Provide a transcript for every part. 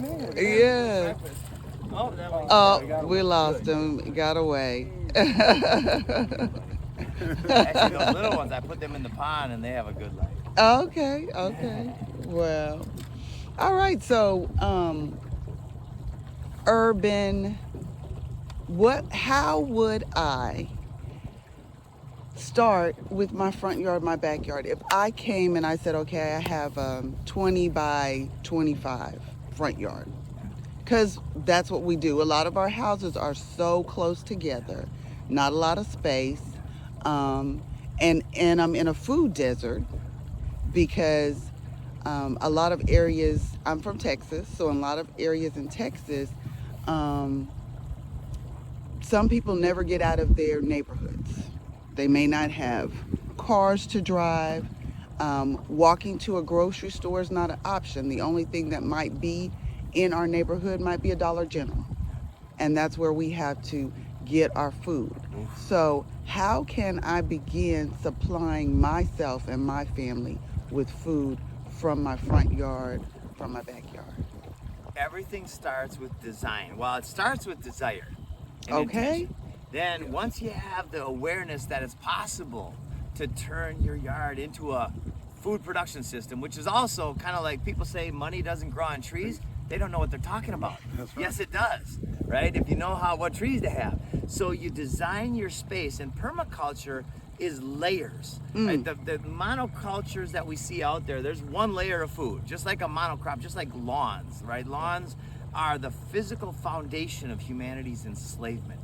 Yeah. Oh, we lost him. He got away. Actually, those little ones, I put them in the pond and they have a good life. Okay, okay. Well, all right. So, urban, how would I start with my front yard, my backyard? If I came and I said, okay, I have 20 by 25 front yard, because that's what we do. A lot of our houses are so close together, not a lot of space, um, and I'm in a food desert because a lot of areas. I'm from Texas, so in a lot of areas in Texas, um, some people never get out of their neighborhoods. They may not have cars to drive. Walking to a grocery store is not an option. The only thing that might be in our neighborhood might be a Dollar General. And that's where we have to get our food. So, how can I begin supplying myself and my family with food from my front yard, from my backyard? Everything starts with design. Well, it starts with desire and Okay. intention. Then once you have the awareness that it's possible to turn your yard into a food production system, which is also kind of like people say money doesn't grow on trees, they don't know what they're talking about. That's right. Yes, it does, right? If you know what trees to have. So you design your space, and permaculture is layers. Right? The monocultures that we see out there, there's one layer of food, just like a monocrop, just like lawns, right? Lawns are the physical foundation of humanity's enslavement.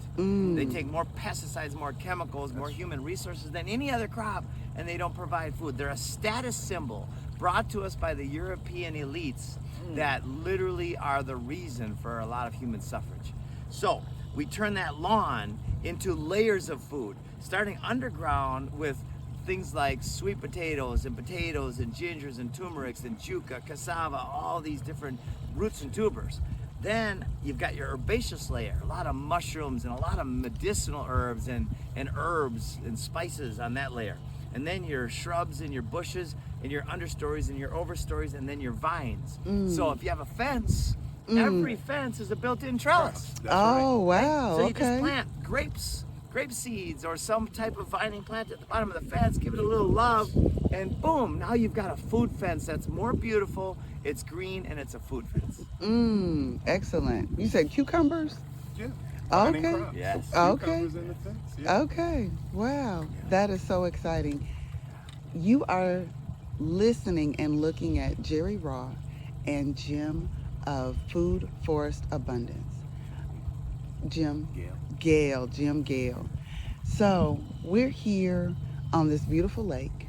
They take more pesticides, more chemicals, more human resources than any other crop, and they don't provide food. They're a status symbol brought to us by the European elites that literally are the reason for a lot of human suffrage. So we turn that lawn into layers of food, starting underground with things like sweet potatoes and gingers and turmerics and juca, cassava, all these different roots and tubers. Then you've got your herbaceous layer, a lot of mushrooms and a lot of medicinal herbs and herbs and spices on that layer. And then your shrubs and your bushes and your understories and your overstories and then your vines. So if you have a fence, every fence is a built-in trellis. Oh, wow. So you Okay. just plant grape seeds or some type of vining plant at the bottom of the fence, give it a little love, and boom, now you've got a food fence that's more beautiful, it's green, and it's a food fence. Excellent. You said cucumbers? Yeah. Okay. Vining crops. Yes. Okay. Cucumbers in the fence. Yeah. Okay. Wow. That is so exciting. You are listening and looking at Jerry Raw and Jim of Food Forest Abundance. Jim Gale. So we're here on this beautiful lake,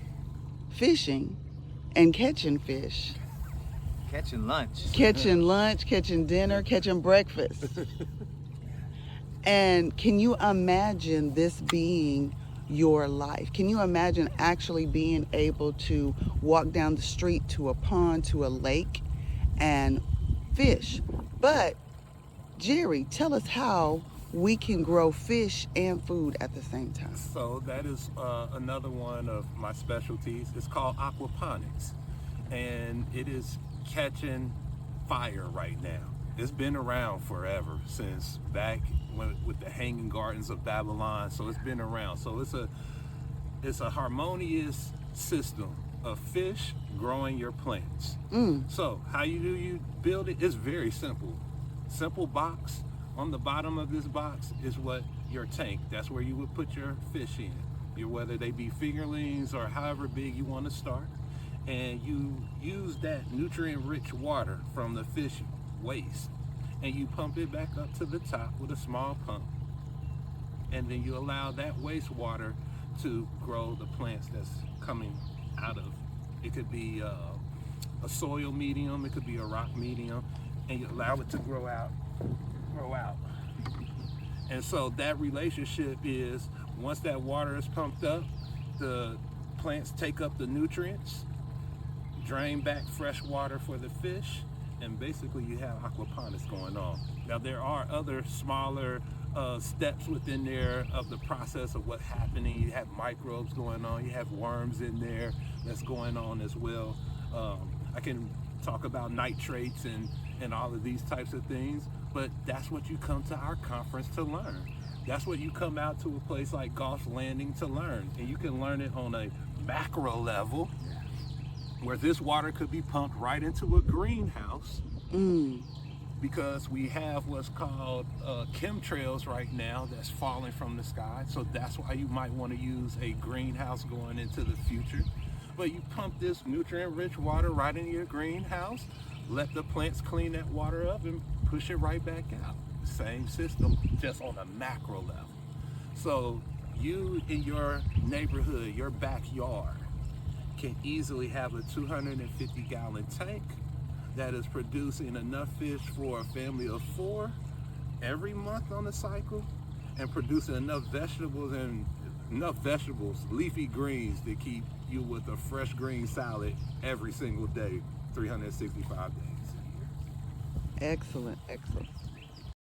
fishing and catching fish. Catching lunch. Catching lunch, catching dinner, catching breakfast. And can you imagine this being your life? Can you imagine actually being able to walk down the street to a pond, to a lake, and fish? But Jerry, tell us how we can grow fish and food at the same time. So that is another one of my specialties. It's called aquaponics, and it is catching fire right now. It's been around forever, since back with the Hanging Gardens of Babylon. So it's been around. So it's a harmonious system of fish growing your plants. So how you build it? It's very simple. Simple box. On the bottom of this box is what your tank. That's where you would put your fish in. Whether they be fingerlings or however big you want to start. And you use that nutrient-rich water from the fish waste, and you pump it back up to the top with a small pump. And then you allow that wastewater to grow the plants that's coming out of. It could be a soil medium, it could be a rock medium, and you allow it to grow out. And so that relationship is, once that water is pumped up, the plants take up the nutrients, drain back fresh water for the fish, and basically you have aquaponics going on. Now there are other smaller steps within there of the process of what's happening. You have microbes going on, you have worms in there that's going on as well. I can talk about nitrates and all of these types of things, but that's what you come to our conference to learn. That's what you come out to a place like Galt's Landing to learn. And you can learn it on a macro level, where this water could be pumped right into a greenhouse, because we have what's called chemtrails right now that's falling from the sky. So that's why you might want to use a greenhouse going into the future. But you pump this nutrient-rich water right into your greenhouse, let the plants clean that water up and push it right back out. Same system, just on a macro level. So you in your neighborhood, your backyard, can easily have a 250-gallon tank that is producing enough fish for a family of 4 every month on the cycle, and producing enough vegetables, leafy greens, to keep you with a fresh green salad every single day, 365 days. Excellent, excellent.